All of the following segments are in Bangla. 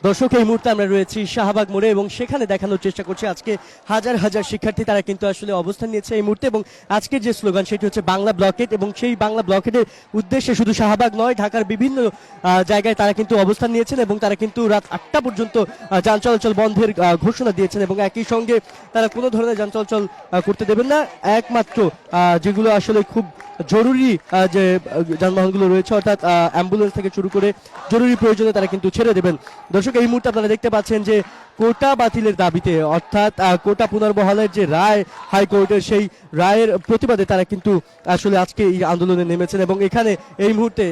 দর্শক, এই মুহূর্তে আমরা রয়েছি শাহবাগ মোড়ে এবং সেখানে দেখানোর চেষ্টা করছি আজকে হাজার হাজার শিক্ষার্থী তারা কিন্তু আসলে অবস্থান নিয়েছে এই মুহূর্তে। এবং আজকের যে স্লোগান সেটি হচ্ছে বাংলা ব্লকেট, এবং সেই বাংলা ব্লকেটের উদ্দেশ্যে শুধু শাহবাগ নয়, ঢাকার বিভিন্ন জায়গায় তারা কিন্তু অবস্থান নিয়েছেন এবং তারা কিন্তু রাত 8টা পর্যন্ত যান চলাচল বন্ধের ঘোষণা দিয়েছেন। এবং একই সঙ্গে তারা কোনো ধরনের যান চলাচল করতে দেবেন না, একমাত্র যেগুলো আসলে খুব জরুরি যে যানবাহনগুলো রয়েছে অর্থাৎ অ্যাম্বুলেন্স থেকে শুরু করে জরুরি প্রয়োজনে তারা কিন্তু ছেড়ে দেবেন। দর্শক, এই মুহূর্তে আপনারা দেখতে পাচ্ছেন যে কোটা বাতিলের দাবিতে অর্থাৎ কোটা পুনর্বহালের যে রায় হাইকোর্টের, সেই রায়ের প্রতিবাদে তারা কিন্তু আসলে আজকে এই আন্দোলনে নেমেছেন এবং এখানে এই মুহূর্তে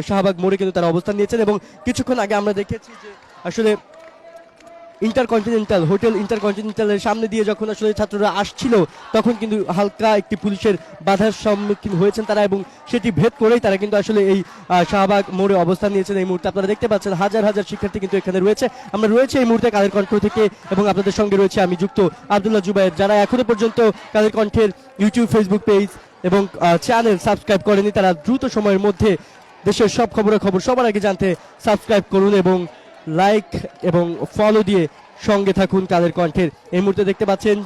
শাহবাগ মোড়ে কিন্তু তারা অবস্থান নিয়েছেন। এবং কিছুক্ষণ আগে আমরা দেখেছি যে আসলে ইন্টারকন্টিনেন্টাল হোটেল ইন্টারকন্টিনেন্টালের সামনে দিয়ে যখন আসলে ছাত্ররা আসছিল তখন কিন্তু হালকা একটি পুলিশের বাধার সম্মুখীন হয়েছেন তারা, এবং সেটি ভেদ করেই তারা কিন্তু আসলে এই শাহবাগ মোড়ে অবস্থান নিয়েছেন। এই মুহূর্তে আপনারা দেখতে পাচ্ছেন হাজার হাজার শিক্ষার্থী কিন্তু এখানে রয়েছে। আমরা রয়েছে এই মুহূর্তে কাদের কণ্ঠ থেকে এবং আপনাদের সঙ্গে রয়েছে আমি যুক্ত আব্দুল্লাহ জুবায়ের। যারা এখনো পর্যন্ত কাদের কণ্ঠের ইউটিউব, ফেসবুক পেজ এবং চ্যানেল সাবস্ক্রাইব করেনি তারা দ্রুত সময়ের মধ্যে দেশের সব খবর সবার আগে জানতে সাবস্ক্রাইব করুন এবং লাইক এবং ফলো দিয়ে সঙ্গে থাকুন কাদের কণ্ঠের। এই মুহূর্তে দেখতে পাচ্ছেন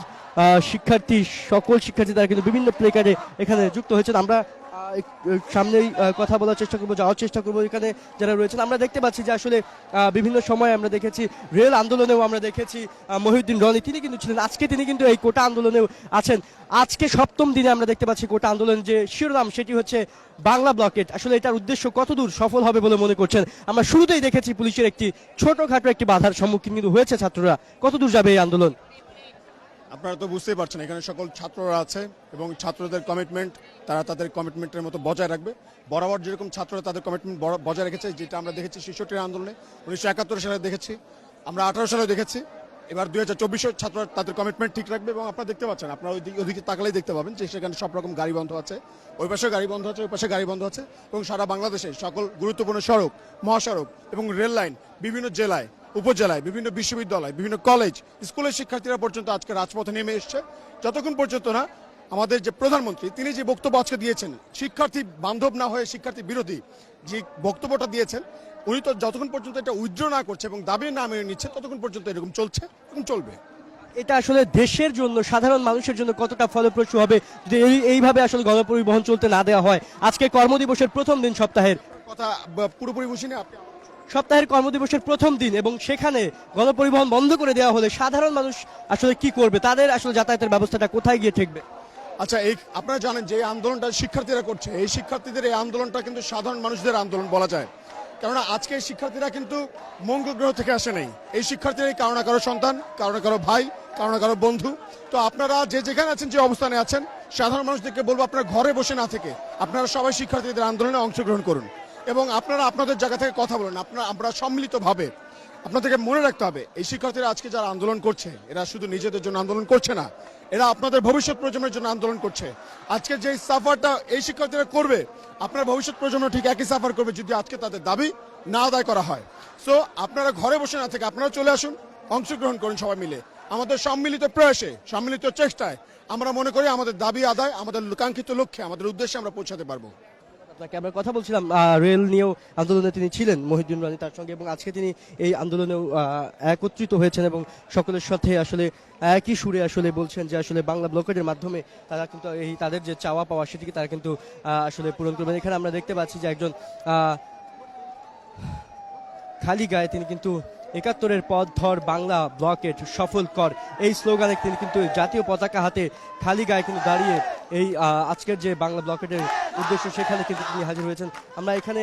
সকল শিক্ষার্থী তারা কিন্তু বিভিন্ন প্লেকার্ডে এখানে যুক্ত হয়েছেন। আমরা সামনেই কথা বলার চেষ্টা করবো, যাওয়ার চেষ্টা করবো এখানে যারা রয়েছেন। আমরা দেখতে পাচ্ছি যে আসলে বিভিন্ন সময় আমরা দেখেছি রেল আন্দোলনেও আমরা দেখেছি মহিউদ্দিন রনি তিনি কিন্তু ছিলেন, আজকে তিনি কিন্তু এই কোটা আন্দোলনেও আছেন। আজকে 7ম দিনে আমরা দেখতে পাচ্ছি কোটা আন্দোলন যে শিরোনাম সেটি হচ্ছে বাংলা ব্লকেট। আসলে এটার উদ্দেশ্য কতদূর সফল হবে বলে মনে করছেন? আমরা শুরুতেই দেখেছি পুলিশের একটি ছোটখাটো একটি বাধার সম্মুখীন কিন্তু হয়েছে ছাত্ররা, কতদূর যাবে এই আন্দোলন? আপনারা তো বুঝতেই পারছেন এখানে সকল ছাত্ররা আছে এবং ছাত্রদের কমিটমেন্ট তারা তাদের কমিটমেন্টের মতো বজায় রাখবে। বরাবর যেরকম ছাত্ররা তাদের কমিটমেন্ট বজায় রেখেছে, যেটা আমরা দেখেছি 66 আন্দোলনে, 1971 সালে দেখেছি, আমরা 18 সালে দেখেছি, এবার 2024 ছাত্ররা তাদের কমিটমেন্ট ঠিক রাখবে। এবং আপনারা দেখতে পাচ্ছেন, আপনারা ওইদিকে তাকালেই দেখতে পাবেন যে সেখানে সব রকম গাড়ি বন্ধ আছে, ওই পাশে গাড়ি বন্ধ আছে, ওই পাশে গাড়ি বন্ধ আছে। এবং সারা বাংলাদেশে সকল গুরুত্বপূর্ণ সড়ক, মহাসড়ক এবং রেল লাইন, বিভিন্ন জেলায়, উপজেলায়, বিভিন্ন বিশ্ববিদ্যালয়, বিভিন্ন কলেজ, স্কুলের শিক্ষার্থীরা পর্যন্ত আজকে রাজপথে নেমে এসছে। যতক্ষণ পর্যন্ত না আমাদের যে প্রধানমন্ত্রী তিনি যে বক্তব্য আজকে দিয়েছেন, শিক্ষার্থী বান্ধব না হয়ে শিক্ষার্থী বিরোধী যে বক্তব্যটা দিয়েছেন, উনি তো যতক্ষণ পর্যন্ত এটা উইথড্র না করছে এবং দাবি না মেনে নিচ্ছে ততক্ষণ পর্যন্ত এরকম চলছে এবং চলবে। এটা আসলে দেশের জন্য, সাধারণ মানুষের জন্য কতটা ফলপ্রসূ হবে যদি এইভাবে আসলে গণপরিবহন চলতে না দেওয়া হয়? আজকে কর্মদিবসের প্রথম দিন, সপ্তাহের কথা পুরোপুরি বুঝিনি আপনি। সপ্তাহের কর্মদিবসের প্রথম দিন এবং সেখানে গণপরিবহন বন্ধ করে দেওয়া হলে সাধারণ মানুষ আসলে কি করবে? তাদের আসলে যাতায়াতের ব্যবস্থাটা কোথায় গিয়ে ঠেকবে? আচ্ছা, এই আপনারা জানেন যে এই আন্দোলনটা শিক্ষার্থীরা করছে, এই শিক্ষার্থীদের এই আন্দোলনটা কিন্তু সাধারণ মানুষদের আন্দোলন বলা যায়। কেননা আজকে এই শিক্ষার্থীরা কিন্তু মঙ্গল গ্রহ থেকে আসে নাই, এই শিক্ষার্থীরা কারো না কারো সন্তান, কারো না কারো ভাই, কারো না কারো বন্ধু। তো আপনারা যে যেখানে আছেন, যে অবস্থানে আছেন, সাধারণ মানুষদেরকে বলবো আপনারা ঘরে বসে না থেকে আপনারা সবাই শিক্ষার্থীদের আন্দোলনে অংশগ্রহণ করুন এবং আপনারা আপনাদের জায়গা থেকে কথা বলুন। আমরা সম্মিলিতভাবে আপনাদেরকে মনে রাখতে হবে এই শিক্ষার্থীরা আজকে যারা আন্দোলন করছে এরা শুধু নিজেদের জন্য আন্দোলন করছে না, এরা আপনাদের ভবিষ্যৎ প্রজন্মের জন্য আন্দোলন করছে। আজকে যে সাফারটা এই শিক্ষার্থীরা করবে, আপনার ভবিষ্যৎ প্রজন্ম ঠিক একই সাফার করবে যদি আজকে তাদের দাবি না আদায় করা হয়। সো আপনারা ঘরে বসে না থেকে আপনারা চলে আসুন, অংশগ্রহণ করুন সবাই মিলে। আমাদের সম্মিলিত প্রয়াসে, সম্মিলিত চেষ্টায় আমরা মনে করি আমাদের দাবি আদায়, আমাদের কাঙ্ক্ষিত লক্ষ্যে, আমাদের উদ্দেশ্যে আমরা পৌঁছাতে পারবো। আপনাকে আমরা কথা বলছিলাম, রেল নিয়েও আন্দোলনে তিনি ছিলেন মহিউদ্দিন রানী তার সঙ্গে, এবং আজকে তিনি এই আন্দোলনেও একত্রিত হয়েছেন এবং সকলের সাথে আসলে একই সুরে আসলে বলছেন যে আসলে বাংলা ব্লকেটের মাধ্যমে তারা কিন্তু এই তাদের যে চাওয়া পাওয়া সেটিকে তারা কিন্তু আসলে পূরণ করবেন। এখানে আমরা দেখতে পাচ্ছি যে একজন খালি গায়ে তিনি কিন্তু 71-এর পথ ধর বাংলা ব্লকেট সফল কর এই স্লোগানে তিনি কিন্তু জাতীয় পতাকা হাতে খালি গায়ে কিন্তু দাঁড়িয়ে এই আজকের যে বাংলা ব্লকেটের উদ্দেশ্য সেখানে কিন্তু তিনি হাজির হয়েছেন। আমরা এখানে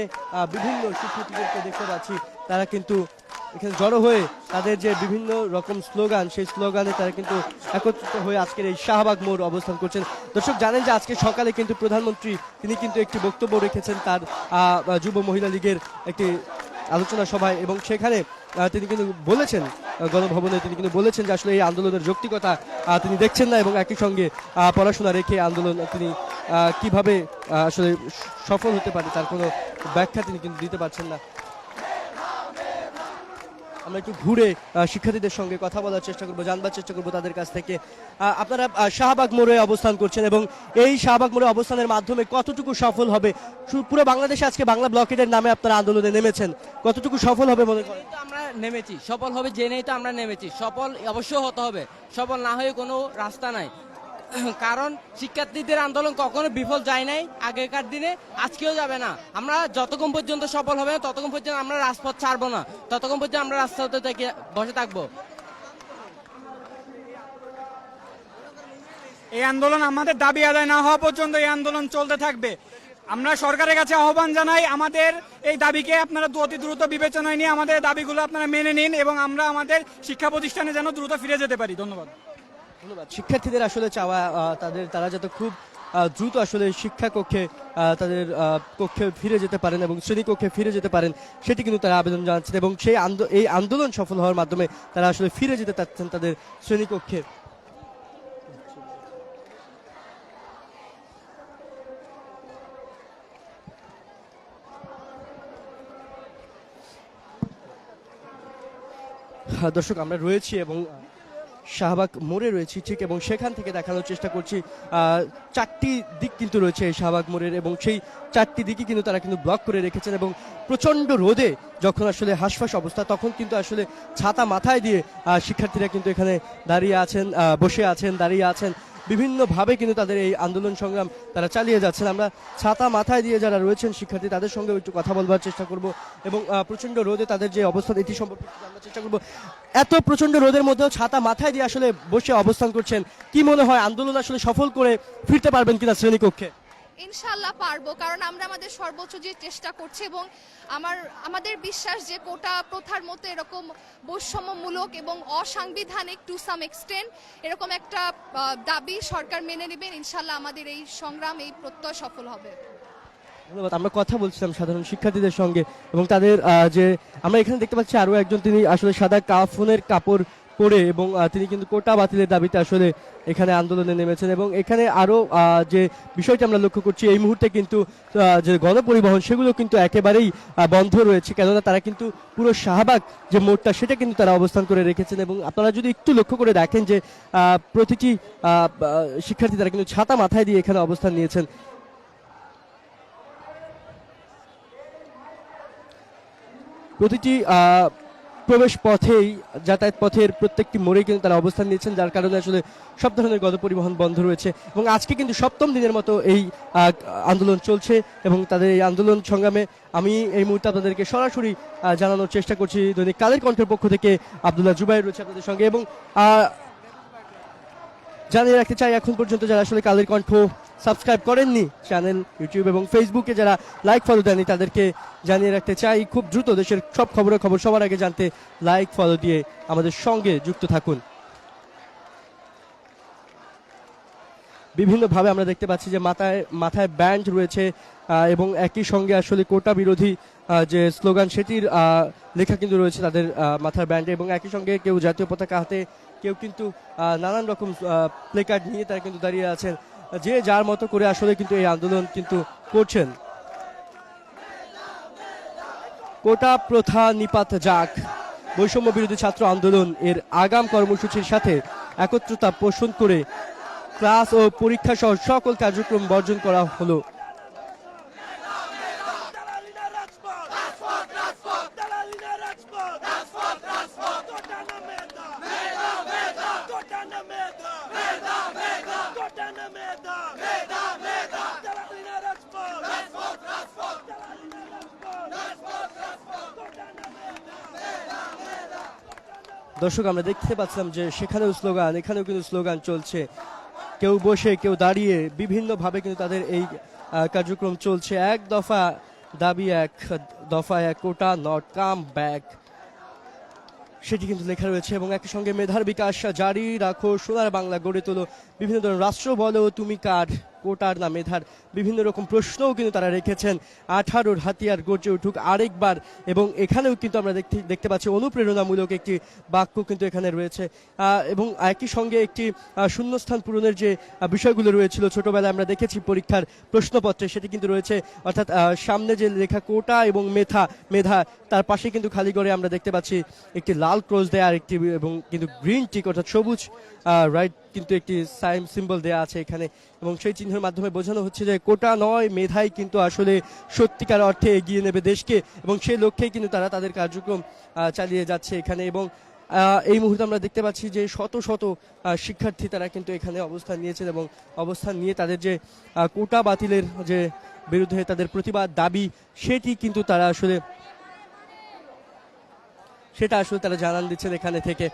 বিভিন্ন শিক্ষার্থীদেরকে দেখতে পাচ্ছি, তারা কিন্তু এখানে জড়ো হয়ে তাদের যে বিভিন্ন রকম স্লোগান, সেই স্লোগানে তারা কিন্তু একত্রিত হয়ে আজকের এই শাহবাগ মোড় অবস্থান করছেন। দর্শক জানেন যে আজকে সকালে কিন্তু প্রধানমন্ত্রী তিনি কিন্তু একটি বক্তব্য রেখেছেন তার যুব মহিলা লীগের একটি আলোচনা সভায়, এবং সেখানে তিনি কিন্তু বলেছেন, গণভবনে তিনি কিন্তু বলেছেন যে আসলে এই আন্দোলনের যৌক্তিকতা তিনি দেখছেন না এবং একই সঙ্গে পড়াশোনা রেখে আন্দোলন তিনি কিভাবে আসলে সফল হতে পারে তার কোনো ব্যাখ্যা তিনি কিন্তু দিতে পারছেন না। আমরা একটু ঘুরে শিক্ষার্থীদের সঙ্গে কথা বলার চেষ্টা করবো, জানবার চেষ্টা করবো তাদের কাছ থেকে। আপনারা শাহবাগ মোড়ে অবস্থান করছেন এবং এই শাহবাগ মোড়ে অবস্থানের মাধ্যমে কতটুকু সফল হবে? পুরো বাংলাদেশে আজকে বাংলা ব্লকেটের নামে আপনারা আন্দোলনে নেমেছেন, কতটুকু সফল হবে মনে করেন? আমরা নেমেছি, সফল হবে জেনেই তো আমরা নেমেছি। সফল অবশ্যই হতে হবে, সফল না হয়ে কোনো রাস্তা নাই। কারণ শিক্ষার্থীদের আন্দোলন কখনো বিফল যায় নাই আগেকার দিনে, আজকেও যাবে না। আমরা যতক্ষণ পর্যন্ত সফল হবে না ততক্ষণ পর্যন্ত আমরা রাজপথ ছাড়বো না, ততক্ষণ পর্যন্ত আমরা রাস্তাতে থেকে বসে থাকবো। এই আন্দোলন আমাদের দাবি আদায় না হওয়া পর্যন্ত এই আন্দোলন চলতে থাকবে। আমরা সরকারের কাছে আহ্বান জানাই, আমাদের এই দাবিকে আপনারা অতি দ্রুত বিবেচনায় নিয়ে আমাদের দাবিগুলো আপনারা মেনে নিন এবং আমরা আমাদের শিক্ষা প্রতিষ্ঠানে যেন দ্রুত ফিরে যেতে পারি। ধন্যবাদ। ধন্যবাদ। শিক্ষার্থীদের আসলে চাওয়া তারা যাতে খুব দ্রুত আসলে শিক্ষা কক্ষে তাদের কক্ষে ফিরে যেতে পারেন এবং শ্রেণীকক্ষে ফিরে যেতে পারেন, সেটি কিন্তু তারা আবেদন জানাচ্ছেন এবং সেই এই আন্দোলন সফল হওয়ার মাধ্যমে তারা আসলে ফিরে যেতে চাচ্ছেন তাদের শ্রেণীকক্ষে। দর্শক, আমরা রয়েছি এবং শাহবাগ মোড়ে রয়েছি ঠিক, এবং সেখান থেকে দেখানোর চেষ্টা করছি চারটি দিক কিন্তু রয়েছে এই শাহবাগ মোড়ের, এবং সেই চারটি দিকই কিন্তু তারা কিন্তু ব্লক করে রেখেছেন এবং প্রচণ্ড রোদে যখন আসলে হাঁসফাঁস অবস্থা তখন কিন্তু আসলে ছাতা মাথায় দিয়ে শিক্ষার্থীরা কিন্তু এখানে দাঁড়িয়ে আছেন, বসে আছেন, দাঁড়িয়ে আছেন, বিভিন্নভাবে কিন্তু তাদের এই আন্দোলন সংগ্রাম তারা চালিয়ে যাচ্ছেন। আমরা ছাতা মাথায় দিয়ে যারা রয়েছেন শিক্ষার্থী তাদের সঙ্গে একটু কথা বলবার চেষ্টা করব এবং প্রচণ্ড রোদে তাদের যে অবস্থান এটি সম্পর্কে জানার চেষ্টা করব। এত প্রচণ্ড রোদের মধ্যেও ছাতা মাথায় দিয়ে আসলে বসে অবস্থান করছেন, কি মনে হয় আন্দোলন আসলে সফল করে ফিরতে পারবেন কিনা শ্রেণীকক্ষে? ইনশাল্লাহ পারবো, কারণ আমরা আমাদের সর্বোচ্চ যে চেষ্টা করছি এবং আমাদের বিশ্বাস যে কোটা প্রথার মতো এরকম বৈষম্যমূলক এবং অসাংবিধানিক টু সাম এক্সটেন্ট এরকম একটা দাবি সরকার মেনে নেবেন। ইনশাল্লাহ আমাদের এই সংগ্রাম, এই প্রত্যয় সফল হবে। ধন্যবাদ। আমরা কথা বলছিলাম সাধারণ শিক্ষার্থীদের সঙ্গে এবং তাদের যে আমরা এখানে দেখতে পাচ্ছি আরও একজন, তিনি আসলে সাদা কাফনের কাপড় পরে এবং তিনি কিন্তু কোটা বাতিলের দাবিতে আসলে এখানে আন্দোলনে নেমেছেন এবং এখানে আরও যে বিষয়টি আমরা লক্ষ্য করছি এই মুহূর্তে কিন্তু যে গণপরিবহন সেগুলো কিন্তু একেবারেই বন্ধ রয়েছে, কেননা তারা কিন্তু পুরো শাহবাগ যে মোড়টা সেটা কিন্তু তারা অবস্থান করে রেখেছেন এবং আপনারা যদি একটু লক্ষ্য করে দেখেন যে প্রতিটি শিক্ষার্থী তারা কিন্তু ছাতা মাথায় দিয়ে এখানে অবস্থান নিয়েছেন। প্রতিটি প্রবেশ পথেই, যাতায়াত পথের প্রত্যেকটি মোড়ে কিন্তু তারা অবস্থান নিয়েছেন, যার কারণে আসলে সব ধরনের গণপরিবহন বন্ধ রয়েছে এবং আজকে কিন্তু সপ্তম দিনের মতো এই আন্দোলন চলছে এবং তাদের এই আন্দোলন সংগ্রামে আমি এই মুহূর্তে আপনাদেরকে সরাসরি জানানোর চেষ্টা করছি দৈনিক কালের কণ্ঠের পক্ষ থেকে আব্দুল্লাহ জুবাইর রয়েছে আপনাদের সঙ্গে এবং জানিয়ে রাখতে চাই এখন পর্যন্ত যারা আসলে কালের কণ্ঠ সাবস্ক্রাইব করেননি চ্যানেল, ইউটিউব এবং ফেসবুকে যারা লাইক ফলো দেননি তাদেরকে জানিয়ে রাখতে চাই খুব দ্রুত দেশের সব খবর সবার আগে জানতে লাইক ফলো দিয়ে আমাদের সঙ্গে যুক্ত থাকুন। বিভিন্নভাবে আমরা দেখতে পাচ্ছি যে মাথায় ব্যান্ড রয়েছে এবং একই সঙ্গে আসলে কোটা বিরোধী যে স্লোগান সেটির লেখা কিন্তু রয়েছে তাদের মাথার ব্যান্ডে এবং একই সঙ্গে কেউ জাতীয় পতাকা হাতে, কেউ কিন্তু নানান রকম প্লেকার্ড নিয়ে তারা কিন্তু দাঁড়িয়ে আছেন, যে যার মতো করে আসলে কিন্তু এই আন্দোলন কিন্তু করছেন। কোটা প্রথা নিপাত যাক, বৈষম্য বিরোধী ছাত্র আন্দোলন এর আগাম কর্মসূচির সাথে একত্রতা পোষণ করে ক্লাস ও পরীক্ষা সহ সকল কার্যক্রম বর্জন করা হলো। দর্শক, আমরা দেখতে পাচ্ছিলাম যে সেখানেও স্লোগান, এখানেও কিন্তু স্লোগান চলছে, কেউ বসে কেউ দাঁড়িয়ে বিভিন্নভাবে কিন্তু তাদের এই কার্যক্রম চলছে। এক দফা দাবি, এক দফা, এক কোটা নট কাম ব্যাক, সেটি কিন্তু লেখা রয়েছে এবং একই সঙ্গে মেধার বিকাশ জারি রাখো, সোনার বাংলা গড়ে তোলো, বিভিন্ন ধরনের রাষ্ট্র বলো তুমি কার, কোটার না মেধার, বিভিন্ন রকম প্রশ্নও কিন্তু তারা রেখেছেন। 18-র হাতিয়ার গর্জে উঠুক আরেকবার, এবং এখানেও কিন্তু আমরা দেখতে পাচ্ছি অনুপ্রেরণামূলক একটি বাক্য কিন্তু এখানে রয়েছে এবং একই সঙ্গে একটি শূন্যস্থান পূরণের যে বিষয়গুলো রয়েছিল ছোটবেলায় আমরা দেখেছি পরীক্ষার প্রশ্নপত্রে, সেটি কিন্তু রয়েছে, অর্থাৎ সামনে যে লেখা কোটা এবং মেধা তার পাশে কিন্তু খালি করে আমরা দেখতে পাচ্ছি একটি লাল ক্রস দেয়া একটি এবং কিন্তু গ্রিন টিক অর্থাৎ সবুজ রাইট কিন্তু একটি সাইন সিম্বল দেয়া আছে এখানে, এবং সেই চিহ্নের মাধ্যমে বোঝানো হচ্ছে যে কোটা নয় মেধাই কিন্তু আসলে সত্যিকার অর্থে এগিয়ে নেবে দেশকে, এবং সেই লক্ষ্যেই কিন্তু তারা তাদের কার্যক্রম চালিয়ে যাচ্ছে এখানে। এবং এই মুহূর্তে আমরা দেখতে পাচ্ছি যে শত শত শিক্ষার্থী তারা কিন্তু এখানে অবস্থান নিয়েছেন, এবং অবস্থান নিয়ে তাদের যে কোটা বাতিলের যে বিরুদ্ধে তাদের প্রতিবাদ দাবি সেটা আসলে তারা জানান দিচ্ছেন এখানে থেকে।